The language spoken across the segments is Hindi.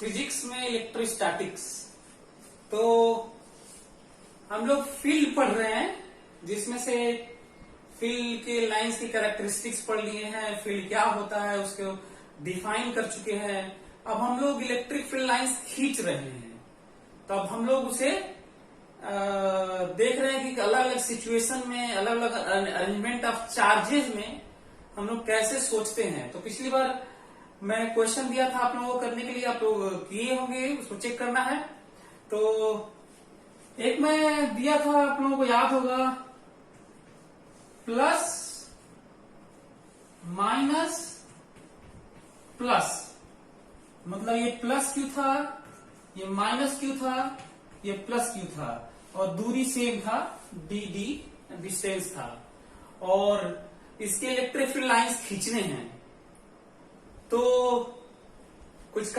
फिजिक्स में इलेक्ट्रोस्टैटिक्स। तो हम लोग फील्ड पढ़ रहे हैं, जिसमें से फील्ड के लाइंस की कैरेक्टरिस्टिक्स पढ़ लिए हैं, फील्ड क्या होता है उसको डिफाइन कर चुके हैं। अब हम लोग इलेक्ट्रिक फील्ड लाइंस खींच रहे हैं, तो अब हम लोग उसे देख रहे हैं कि अलग अलग सिचुएशन में, अलग अलग अरेंजमेंट ऑफ चार्जेस में हम लोग कैसे सोचते हैं। तो पिछली बार मैं क्वेश्चन दिया था आप लोगों को करने के लिए, आप लोग किए होंगे, उसको चेक करना है। तो एक मैं दिया था, आप लोगों को याद होगा, प्लस माइनस प्लस, मतलब ये प्लस क्यू था, ये माइनस क्यू था, ये प्लस क्यू था, और दूरी सेम था, डी डी डिस्टेंस था, और इसके इलेक्ट्रिक फील्ड लाइंस खींचने हैं। तो कुछ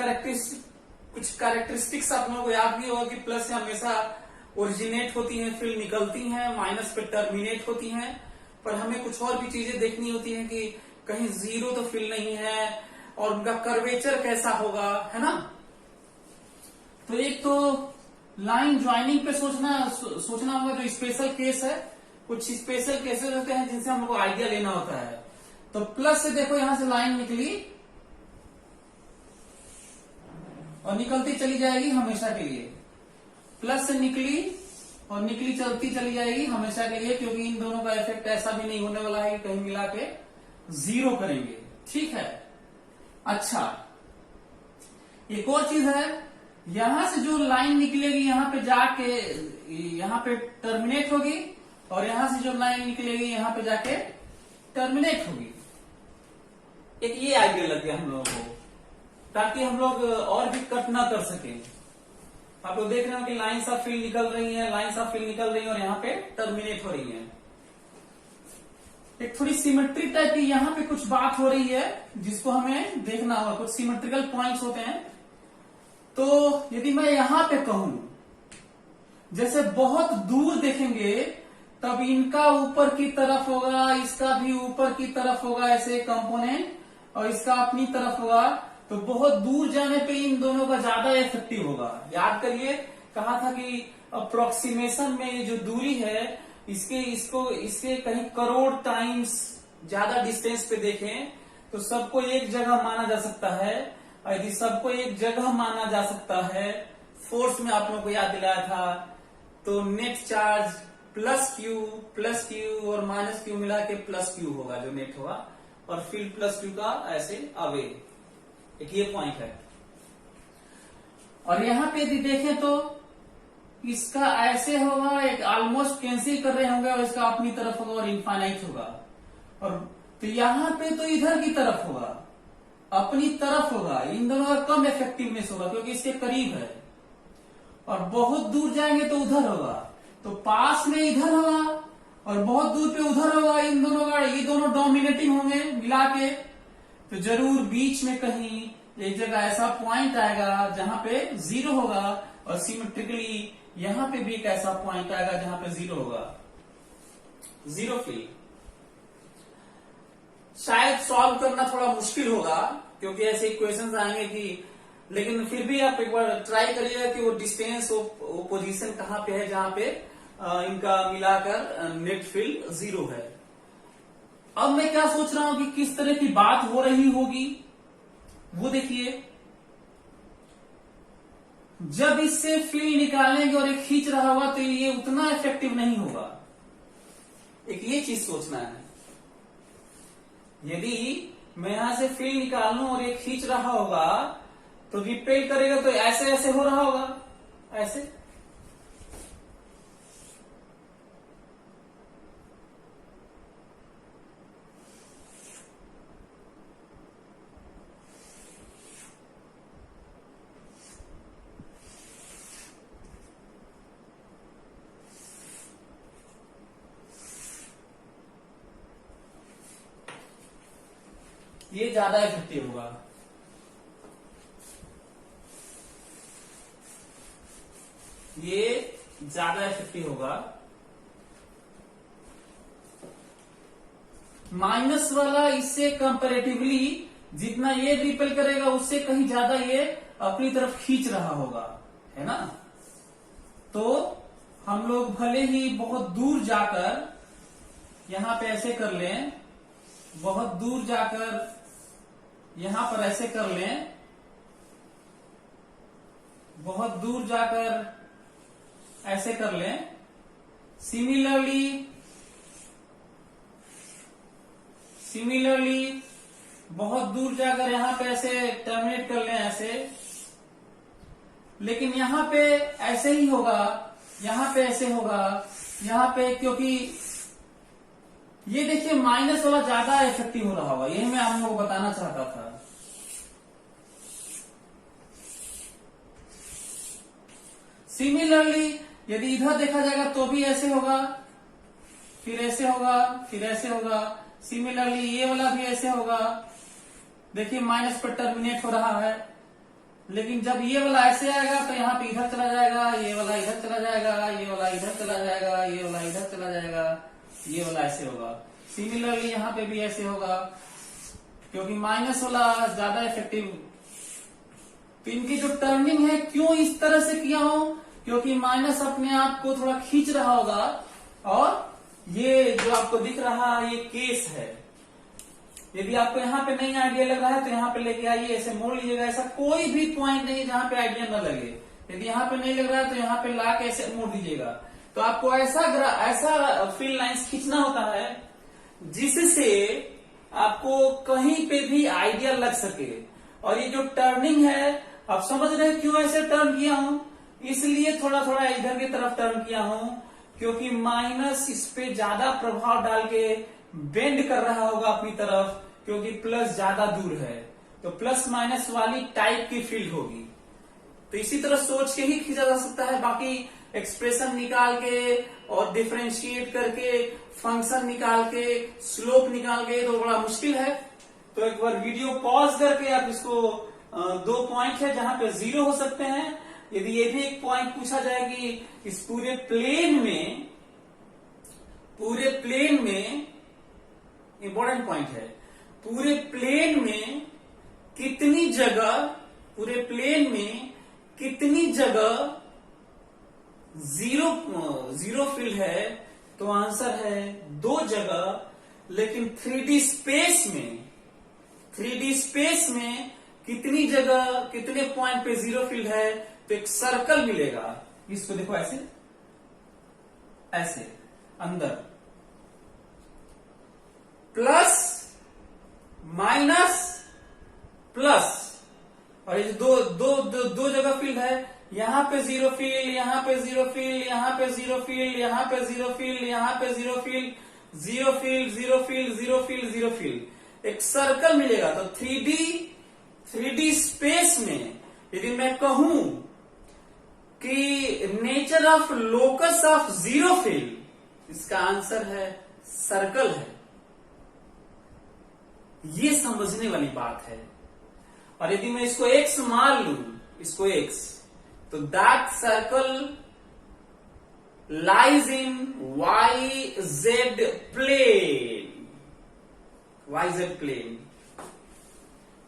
कैरेक्टरिस्टिक्स आप लोगों को याद भी होगा कि प्लस से हमेशा ओरिजिनेट होती हैं, फील्ड निकलती हैं, माइनस पे टर्मिनेट होती हैं। पर हमें कुछ और भी चीजें देखनी होती हैं कि कहीं जीरो तो फील्ड नहीं है, और उनका कर्वेचर कैसा होगा, है ना। तो एक तो लाइन ज्वाइनिंग पे सोचना होगा, जो स्पेशल केस है। कुछ स्पेशल केसेस होते हैं जिनसे हम लोग को आइडिया लेना होता है। तो प्लस से देखो यहां से लाइन निकली और निकलती चली जाएगी हमेशा के लिए, प्लस से निकली और निकली चलती चली जाएगी हमेशा के लिए, क्योंकि इन दोनों का इफेक्ट ऐसा भी नहीं होने वाला है कि कहीं मिला के जीरो करेंगे, ठीक है। अच्छा, एक और चीज है, यहां से जो लाइन निकलेगी यहां पे जाके यहां पे टर्मिनेट होगी, और यहां से जो लाइन निकलेगी यहां पे जाके टर्मिनेट होगी। एक ये आइडिया लग गया हम लोगों को, ताकि हम लोग और भी कट ना कर सके। आप लोग देख रहे हो कि लाइंस ऑफ फील्ड निकल रही है, लाइंस ऑफ फील्ड निकल रही है, और यहाँ पे टर्मिनेट हो रही है। एक थोड़ी सिमेट्री टाइप की यहाँ पे कुछ बात हो रही है, जिसको हमें देखना होगा। कुछ सिमेट्रिकल पॉइंट्स होते हैं। तो यदि मैं यहां पे कहूं, जैसे बहुत दूर देखेंगे तब इनका ऊपर की तरफ होगा, इसका भी ऊपर की तरफ होगा ऐसे कंपोनेंट, और इसका अपनी तरफ होगा। तो बहुत दूर जाने पे इन दोनों का ज्यादा इफेक्टिव होगा। याद करिए, कहा था कि अप्रोक्सीमेशन में ये जो दूरी है, इसके कहीं करोड़ टाइम्स ज्यादा डिस्टेंस पे देखें तो सबको एक जगह माना जा सकता है। और यदि सबको एक जगह माना जा सकता है, फोर्स में आप लोगों को याद दिलाया था, तो नेट चार्ज प्लस क्यू और माइनस क्यू मिला के प्लस क्यू होगा जो नेट होगा, और फील्ड प्लस क्यू का ऐसे अवे। एक ये पॉइंट है। और यहां पे यदि देखें तो इसका ऐसे होगा, एक ऑलमोस्ट कैंसिल कर रहे होंगे, और इसका अपनी तरफ होगा और इनफाइनाइट होगा। और तो यहां पे तो इधर की तरफ होगा, अपनी तरफ होगा, इन दोनों का कम इफेक्टिवनेस होगा क्योंकि इसके करीब है। और बहुत दूर जाएंगे तो उधर होगा, तो पास में इधर होगा और बहुत दूर पे उधर होगा। इन दोनों का, ये दोनों डोमिनेटिंग होंगे मिला के। तो जरूर बीच में कहीं एक जगह ऐसा पॉइंट आएगा जहां पे जीरो होगा, और सिमेट्रिकली यहां पे भी एक ऐसा पॉइंट आएगा जहां पे जीरो होगा, जीरो फील्ड। शायद सॉल्व करना थोड़ा मुश्किल होगा, क्योंकि ऐसे इक्वेशंस आएंगे कि, लेकिन फिर भी आप एक बार ट्राई करिएगा कि वो डिस्टेंस, वो पोजीशन कहां पे है जहां पे इनका मिलाकर नेट फील्ड जीरो है। अब मैं क्या सोच रहा हूं कि किस तरह की बात हो रही होगी, वो देखिए। जब इससे फील्ड निकालेंगे और एक खींच रहा होगा तो ये उतना इफेक्टिव नहीं होगा। एक ये चीज सोचना है। यदि मैं यहां से फील्ड निकाल लूं और ये खींच रहा होगा तो रिपेल करेगा, तो ऐसे ऐसे हो रहा होगा, ऐसे। ये ज्यादा इफेक्टिव होगा। ये ज्यादा इफेक्टिव होगा। माइनस वाला इससे कंपैरेटिवली जितना ये रिपेल करेगा उससे कहीं ज्यादा ये अपनी तरफ खींच रहा होगा, है ना। तो हम लोग भले ही बहुत दूर जाकर यहां पे ऐसे कर लें, बहुत दूर जाकर यहां पर ऐसे कर लें, बहुत दूर जाकर ऐसे कर लें। सिमिलरली बहुत दूर जाकर यहां पे ऐसे टर्मिनेट कर लें ऐसे, लेकिन यहां पे ऐसे ही होगा, यहां पे ऐसे होगा, यहां पे, क्योंकि ये देखिए माइनस वाला ज्यादा इफेक्टिव हो रहा होगा, यही मैं आप लोगों को बताना चाहता था। सिमिलरली यदि इधर देखा जाएगा तो भी ऐसे होगा, फिर ऐसे होगा, फिर ऐसे होगा। सिमिलरली ये वाला भी ऐसे होगा, देखिए माइनस पर टर्मिनेट हो रहा है, लेकिन जब ये वाला ऐसे आएगा तो यहाँ पे इधर चला जाएगा, ये वाला इधर चला जाएगा, ये वाला इधर चला जाएगा, ये वाला इधर चला जाएगा, ये वाला ऐसे होगा। सिमिलरली यहाँ पे भी ऐसे होगा, क्योंकि माइनस वाला ज्यादा इफेक्टिव। तो इनकी जो टर्निंग है क्यों इस तरह से किया हूं, क्योंकि माइनस अपने आप को थोड़ा खींच रहा होगा, और ये जो आपको दिख रहा है ये केस है। यदि आपको यहाँ पे नहीं आइडिया लग रहा है तो यहाँ पे लेके आइए, ऐसे मोड़ लीजिएगा। ऐसा कोई भी पॉइंट नहीं जहां पे आइडिया न लगे। यदि यहाँ पे नहीं लग रहा है तो यहाँ पे ला के ऐसे मोड़ दीजिएगा। तो आपको ऐसा फील्ड लाइंस खींचना होता है जिससे आपको कहीं पे भी आइडिया लग सके। और ये जो टर्निंग है, आप समझ रहे हैं क्यों ऐसे टर्न किया हूं, इसलिए थोड़ा थोड़ा इधर की तरफ टर्न किया हूं, क्योंकि माइनस इस पे ज्यादा प्रभाव डाल के बेंड कर रहा होगा अपनी तरफ, क्योंकि प्लस ज्यादा दूर है, तो प्लस माइनस वाली टाइप की फील्ड होगी। तो इसी तरह सोच के ही खींचा जा सकता है। बाकी एक्सप्रेशन निकाल के और डिफरेंशिएट करके, फंक्शन निकाल के, स्लोप निकाल के तो बड़ा मुश्किल है। तो एक बार वीडियो पॉज करके आप इसको, दो पॉइंट है जहां पे जीरो हो सकते हैं। यदि ये भी एक पॉइंट पूछा जाए कि इस पूरे प्लेन में इंपॉर्टेंट पॉइंट है, पूरे प्लेन में कितनी जगह जीरो फील्ड है, तो आंसर है 2 जगह। लेकिन 3D स्पेस में कितनी जगह, कितने पॉइंट पे जीरो फील्ड है, तो एक सर्कल मिलेगा। इसको देखो ऐसे अंदर, प्लस माइनस प्लस, और ये दो जगह फील्ड है, यहां पे जीरो फील्ड, यहां पे जीरो फील्ड, यहां पे जीरो फील्ड, यहां पे जीरो फील्ड, यहां पे zero field, zero field, zero field, zero field, zero field, एक सर्कल मिलेगा। तो 3D स्पेस में यदि मैं कहूं कि nature of locus of zero field, इसका आंसर है सर्कल है। ये समझने वाली बात है। और यदि मैं इसको x मान लू, इसको x, तो that circle lies in YZ plane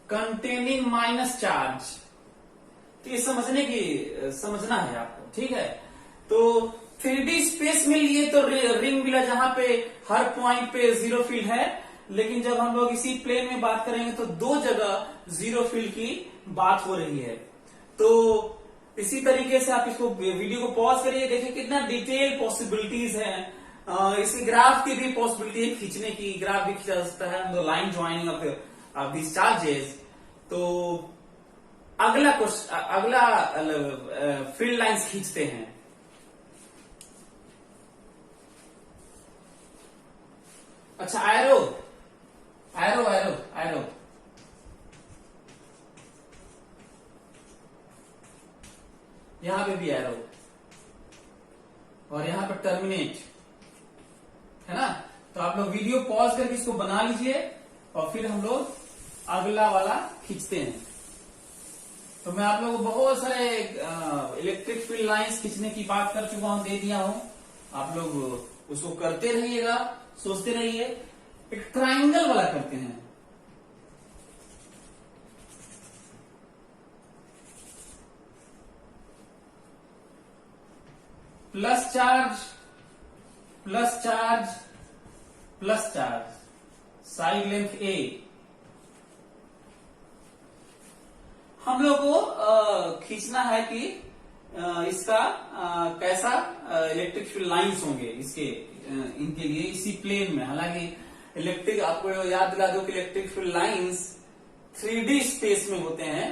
containing minus charge. तो ये समझना है आपको, ठीक है। तो 3D स्पेस में लिए तो रिंग मिला जहां पे हर पॉइंट पे जीरो फील्ड है, लेकिन जब हम लोग इसी प्लेन में बात करेंगे तो 2 जगह जीरो फील्ड की बात हो रही है। तो इसी तरीके से आप इसको वीडियो को पॉज करिए, देखिए कितना डिटेल पॉसिबिलिटीज है। इसके ग्राफ की भी पॉसिबिलिटी है खींचने की, ग्राफ भी खींचा जा सकता है, line joining of this charges. तो अगला फील्ड लाइंस खींचते हैं। अच्छा, एरो यहां पे भी एरो, और यहां पे टर्मिनेट है ना। तो आप लोग वीडियो पॉज करके इसको बना लीजिए और फिर हम लोग अगला वाला खींचते हैं। तो मैं आप लोगों को बहुत सारे इलेक्ट्रिक फील्ड लाइंस खींचने की बात कर चुका हूं, दे दिया हूं। आप लोग उसको करते रहिएगा, सोचते रहिए। एक ट्राइंगल वाला करते हैं। Plus charge plus charge plus charge, side length a. हम लोग को खींचना है कि इसका कैसा इलेक्ट्रिक फील्ड लाइंस होंगे इसके इनके लिए इसी प्लेन में। हालांकि इलेक्ट्रिक, आपको याद दिला दो कि electric field lines 3D space में होते हैं,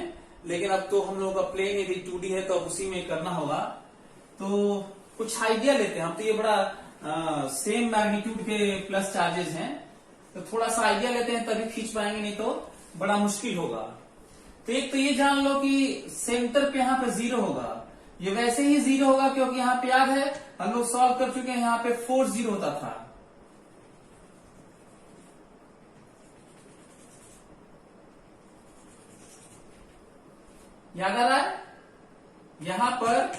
लेकिन अब तो हम लोग का प्लेन यदि 2D है तो अब उसी में करना होगा। तो कुछ आइडिया लेते हैं हम। तो ये बड़ा सेम मैग्नीट्यूड के प्लस चार्जेस हैं, तो थोड़ा सा आइडिया लेते हैं तभी खींच पाएंगे, नहीं तो बड़ा मुश्किल होगा। तो एक तो ये जान लो कि सेंटर पे यहाँ पे 0 होगा, ये वैसे ही 0 होगा क्योंकि यहाँ पे याद है हम लोग सॉल्व कर चुके हैं, यहाँ पे 4 0 होता था। याद आ रहा है, यहां पर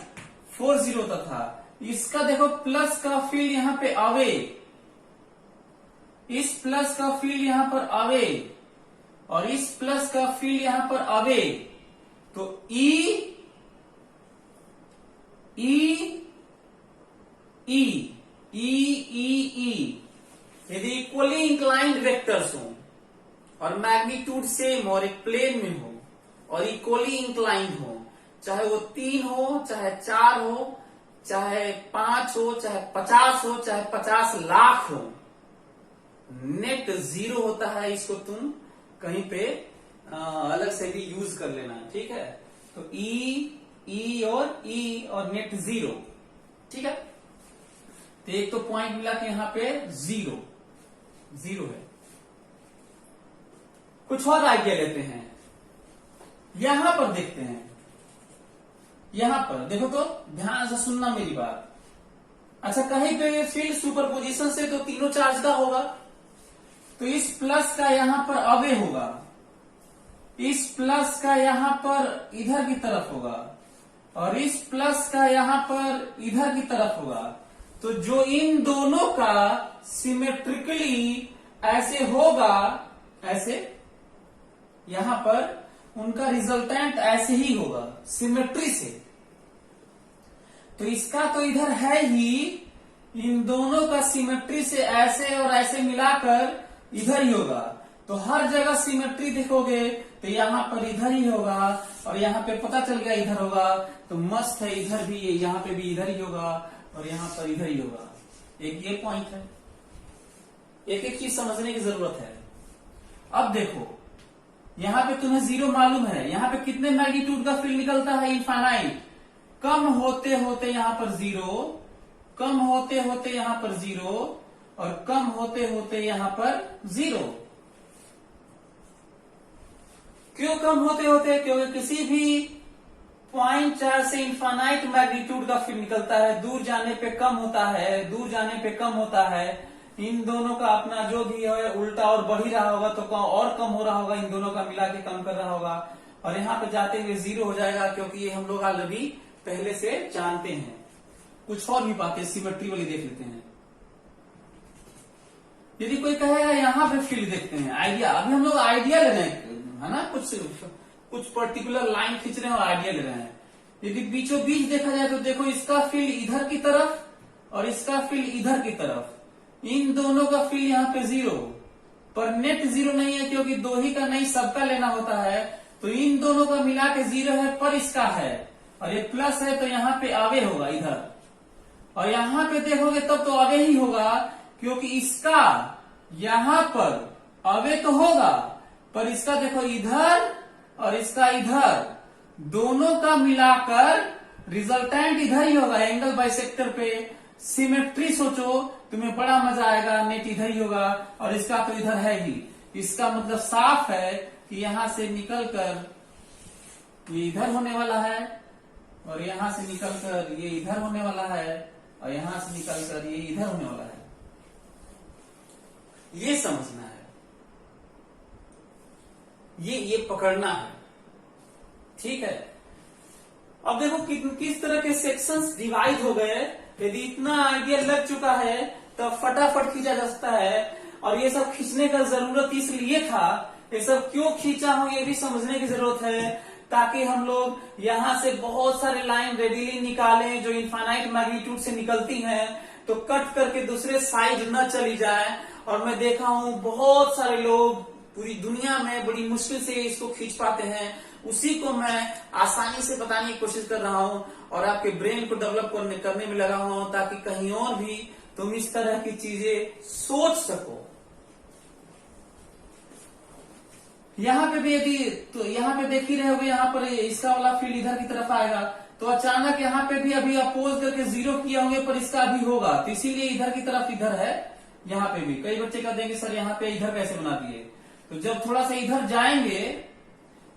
4 0 होता था। इसका देखो प्लस का फील्ड यहां पे आवे, इस प्लस का फील्ड यहां पर आवे और इस प्लस का फील्ड यहां पर आवे, तो ई ई ई ई ई ई यदि इक्वली इंक्लाइंड वेक्टर्स हो और मैग्नीट्यूड सेम और एक प्लेन में हो और इक्वली इंक्लाइंड हो, चाहे वो 3 हो, चाहे 4 हो, चाहे 5 हो, चाहे 50 हो, चाहे 50 लाख हो, नेट 0 होता है। इसको तुम कहीं पे अलग से भी यूज कर लेना, ठीक है। तो ई और नेट 0, ठीक है। तो एक तो पॉइंट मिला कि यहां पे 0 है। कुछ और आइडिया लेते हैं, यहां पर देखते हैं। यहां पर देखो तो ध्यान से सुनना मेरी बात। अच्छा, कहीं पे फील्ड सुपरपोजिशन से तो तीनों चार्ज का होगा, तो इस प्लस का यहां पर अवे होगा, इस प्लस का यहां पर इधर की तरफ होगा और इस प्लस का यहां पर इधर की तरफ होगा। तो जो इन दोनों का सिमेट्रिकली ऐसे होगा, ऐसे यहां पर उनका रिजल्टेंट ऐसे ही होगा सिमेट्री से। तो इसका तो इधर है ही, इन दोनों का सिमेट्री से ऐसे और ऐसे मिलाकर इधर ही होगा। तो हर जगह सिमेट्री देखोगे तो यहां पर इधर ही होगा और यहां पे पता चल गया इधर होगा, तो मस्त है। इधर भी, यहां पे भी इधर ही होगा और यहां पर इधर ही होगा। एक ये पॉइंट है, एक एक चीज समझने की जरूरत है। अब देखो, यहां पे तुम्हें 0 मालूम है, यहां पे कितने मैग्नीट्यूड का फील्ड निकलता है, इनफाइनाइट। कम होते होते यहां पर 0, कम होते होते यहां पर 0 और कम होते होते यहां पर 0। क्यों कम होते होते? क्योंकि किसी भी पॉइंट चार्ज से इनफाइनाइट मैग्नीट्यूड का फील्ड निकलता है, दूर जाने पे कम होता है, दूर जाने पे कम होता है। इन दोनों का अपना जो भी है उल्टा और बढ़ ही रहा होगा, तो और कम हो रहा होगा, इन दोनों का मिला के कम कर रहा होगा और यहाँ पे जाते हुए 0 हो जाएगा, क्योंकि ये हम लोग ऑलरेडी पहले से जानते हैं। कुछ और भी बातें सिमेट्री वाली देख लेते हैं। यदि कोई कहेगा यहाँ पे फील्ड देखते हैं, आइडिया, अभी हम लोग आइडिया ले रहे हैं, है ना, कुछ पर्टिकुलर लाइन खींच रहे हैं और आइडिया ले रहे हैं। यदि बीचों बीच देखा जाए तो देखो, इसका फील्ड इधर की तरफ और इसका फील्ड इधर की तरफ, इन दोनों का फील्ड यहाँ पे 0, पर नेट 0 नहीं है क्योंकि दो ही का नहीं सबका लेना होता है। तो इन दोनों का मिला के 0 है, पर इसका है और ये प्लस है, तो यहाँ पे आवे होगा इधर, और यहाँ पे देखोगे तब तो आवे ही होगा, क्योंकि इसका यहां पर अवे तो होगा, पर इसका देखो इधर और इसका इधर, दोनों का मिलाकर रिजल्टेंट इधर ही होगा। एंगल बाइसेक्टर पे सिमेट्री सोचो, तुम्हें बड़ा मजा आएगा। नेट इधर ही होगा और इसका तो इधर है ही। इसका मतलब साफ है कि यहां से निकलकर ये इधर होने वाला है और यहां से निकलकर ये इधर होने वाला है और यहां से निकलकर ये इधर होने वाला है। ये समझना है, ये पकड़ना है, ठीक है। अब देखो किस तरह के सेक्शंस डिवाइड हो गए। यदि इतना आइडिया लग चुका है तो फटाफट खींचा जा सकता है। और ये सब खींचने का जरूरत इसलिए था, ये सब क्यों खींचा हूं ये भी समझने की जरूरत है, ताकि हम लोग यहाँ से बहुत सारे लाइन रेडिली निकालें जो इनफाइनाइट मैग्नीट्यूड से निकलती हैं, तो कट करके दूसरे साइड न चली जाए। और मैं देखा हूं बहुत सारे लोग पूरी दुनिया में बड़ी मुश्किल से इसको खींच पाते हैं, उसी को मैं आसानी से बताने की कोशिश कर रहा हूं और आपके ब्रेन को डेवलप करने में लगा हुआ हूं, ताकि कहीं और भी तुम इस तरह की चीजें सोच सको। यहाँ पे भी यदि तो यहाँ पे देख ही रहे होगे, यहाँ पर इसका वाला फील्ड इधर की तरफ आएगा, तो अचानक यहाँ पे भी अभी अपोज करके 0 किए होंगे, पर इसका अभी होगा, तो इसीलिए इधर की तरफ इधर है। यहाँ पे भी कई बच्चे कह देंगे सर यहाँ पे इधर कैसे बना दिए, तो जब थोड़ा सा इधर जाएंगे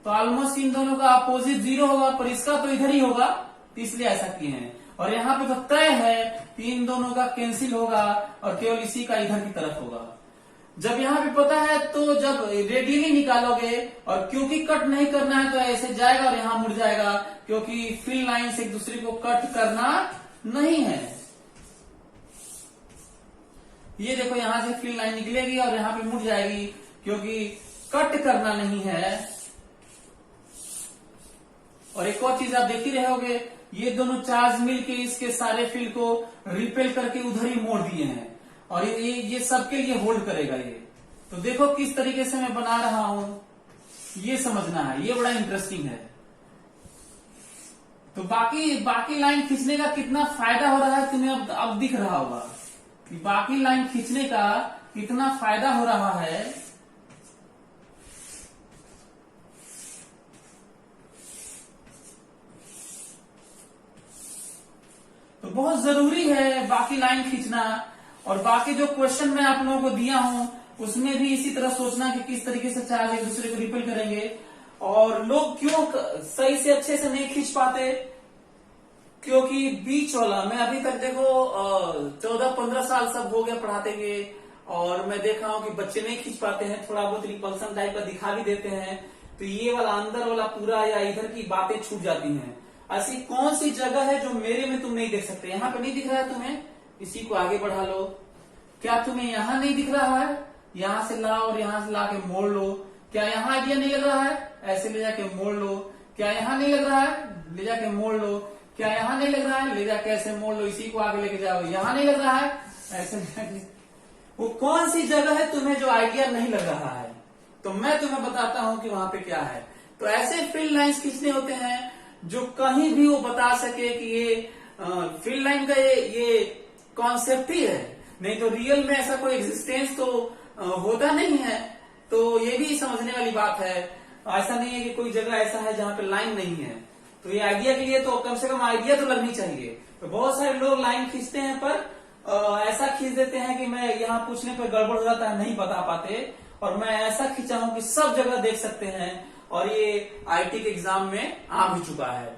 तो ऑलमोस्ट इन दोनों का अपोजिट 0 होगा, पर इसका तो इधर ही होगा, तो इसलिए ऐसा किए हैं। और यहाँ पे तो तय है कि इन दोनों का कैंसिल होगा और केवल इसी का इधर की तरफ होगा। जब यहाँ पे पता है तो जब रेडियली निकालोगे, और क्योंकि कट नहीं करना है तो ऐसे जाएगा और यहाँ मुड़ जाएगा, क्योंकि फील्ड लाइन से एक दूसरे को कट करना नहीं है। ये देखो यहाँ से फील्ड लाइन निकलेगी और यहाँ पे मुड़ जाएगी, क्योंकि कट करना नहीं है। और एक और चीज आप देख ही रहे होगे, ये दोनों चार्ज मिलके इसके सारे फील्ड को रिपेल करके उधर ही मोड़ दिए हैं, और ये सबके लिए होल्ड करेगा ये। तो देखो किस तरीके से मैं बना रहा हूं, ये समझना है, ये बड़ा इंटरेस्टिंग है। तो बाकी लाइन खींचने का कितना फायदा हो रहा है तुम्हें अब दिख रहा होगा कि बाकी लाइन खींचने का कितना फायदा हो रहा है। तो बहुत जरूरी है बाकी लाइन खींचना, और बाकी जो क्वेश्चन मैं आप लोगों को दिया हूं उसमें भी इसी तरह सोचना कि किस तरीके से चार्ज एक दूसरे को रिपेल करेंगे। और लोग क्यों सही से अच्छे से नहीं खींच पाते, क्योंकि बीच वाला, मैं अभी तक देखो 14-15 साल सब हो गया पढ़ाते हुए, और मैं देखा हूं कि बच्चे नहीं खींच पाते हैं, थोड़ा बहुत रिपल्सन टाइप का दिखा भी देते हैं, तो ये वाला अंदर वाला पूरा या इधर की बातें छूट जाती हैं। ऐसी कौन सी जगह है जो मेरे में तुम नहीं देख सकते? यहाँ पे नहीं दिख रहा है तुम्हें, इसी को आगे बढ़ा लो। क्या तुम्हें यहाँ नहीं दिख रहा है? यहाँ से लाओ और यहाँ से ला के मोड़ लो। क्या यहाँ आइडिया नहीं लग रहा है? ऐसे ले जाके मोड़ लो। क्या यहाँ नहीं लग रहा है? ले जाके मोड़ लो। क्या यहाँ नहीं लग रहा है? ले जाके ऐसे मोड़ लो, इसी को आगे लेके जाओ। यहाँ नहीं लग रहा है? ऐसे ले जाके। वो कौन सी जगह है तुम्हें जो आइडिया नहीं लग रहा है? तो मैं तुम्हें बताता हूं कि वहां पे क्या है। तो ऐसे फील्ड लाइंस खींचने होते हैं जो कहीं भी वो बता सके कि ये फील्ड लाइन का ये कॉन्सेप्ट ही है, नहीं तो रियल में ऐसा कोई एग्जिस्टेंस तो होता नहीं है। तो ये भी समझने वाली बात है। ऐसा नहीं है कि कोई जगह ऐसा है जहां पे लाइन नहीं है। तो ये आइडिया के लिए तो कम से कम आइडिया तो लगनी चाहिए। तो बहुत सारे लोग लाइन खींचते हैं पर ऐसा खींच देते हैं कि मैं यहाँ पूछने पर गड़बड़ हो जाता है, नहीं बता पाते। और मैं ऐसा खींचा हूं कि सब जगह देख सकते हैं, और ये आईटी के एग्जाम में आ भी चुका है।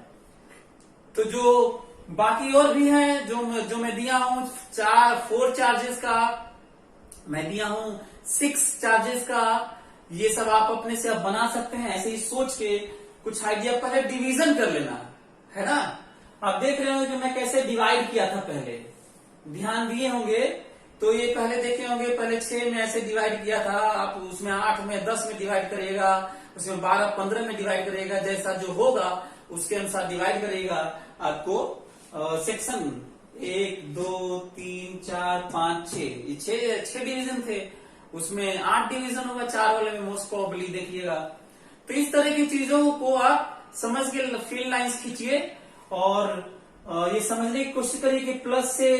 तो जो बाकी और भी हैं जो मैं दिया हूं 4 चार्जेस का, मैं दिया हूं 6 चार्जेस का, ये सब आप अपने से अब बना सकते हैं। ऐसे ही सोच के कुछ आइडिया, पहले डिवीजन कर लेना है ना। आप देख रहे हो कि मैं कैसे डिवाइड किया था, पहले ध्यान दिए होंगे तो ये पहले देखे होंगे। पहले 6 में ऐसे डिवाइड किया था, आप उसमें 8 में 10 में डिवाइड करिएगा, उसमें 12-15 में डिवाइड करिएगा, जैसा जो होगा उसके अनुसार डिवाइड करिएगा। आपको सेक्शन 1, 2, 3, 4, 5, 6 ये 6 डिवीजन थे, उसमें 8 डिवीजन होगा 4 वाले में मोस्ट प्रोबेबली, देखिएगा। तो इस तरह की चीजों को आप समझ के फील्ड लाइंस खींचिए, और ये समझने की कोशिश करिए कि प्लस से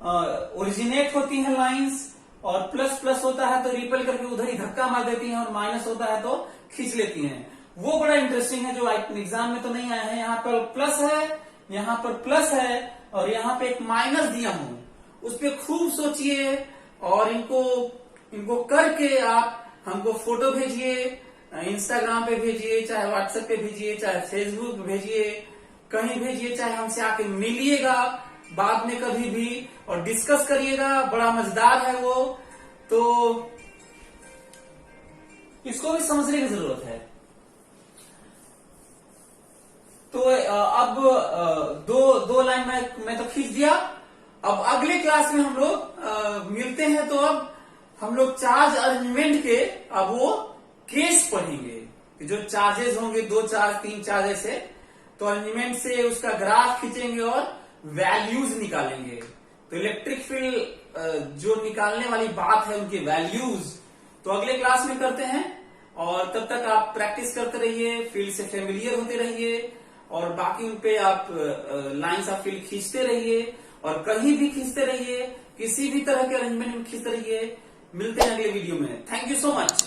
ओरिजिनेट होती है लाइंस, और प्लस प्लस होता है तो रिपेल करके उधर ही धक्का मार देती हैं, और माइनस होता है तो खींच लेती हैं। वो बड़ा इंटरेस्टिंग है जो एग्जाम में तो नहीं आया है। यहाँ पर प्लस है, यहाँ पर प्लस है, और यहाँ पे एक माइनस दिया हूं, उस पर खूब सोचिए, और इनको करके आप हमको फोटो भेजिए, इंस्टाग्राम पे भेजिए, चाहे व्हाट्सएप पे भेजिए, चाहे फेसबुक पे भेजिए, कहीं भेजिए, चाहे हमसे आके मिलिएगा बाद में कभी भी और डिस्कस करिएगा। बड़ा मजेदार है वो, तो इसको भी समझने की जरूरत है। तो अब दो लाइन मैं तो खींच दिया। अब अगले क्लास में हम लोग मिलते हैं, तो अब हम लोग चार्ज अरेंजमेंट के अब वो केस पढ़ेंगे। कि जो चार्जेस होंगे 2 चार्ज 3 चार्ज ऐसे, तो अरेंजमेंट से उसका ग्राफ खींचेंगे और वैल्यूज निकालेंगे। तो इलेक्ट्रिक फील्ड जो निकालने वाली बात है उनकी वैल्यूज तो अगले क्लास में करते हैं। और तब तक आप प्रैक्टिस करते रहिए, फील्ड से फेमिलियर होते रहिए और बाकी उन पे आप लाइंस ऑफ फील्ड खींचते रहिए और कहीं भी खींचते रहिए, किसी भी तरह के अरेंजमेंट में खींचते रहिए। मिलते हैं अगले वीडियो में। Thank you so much.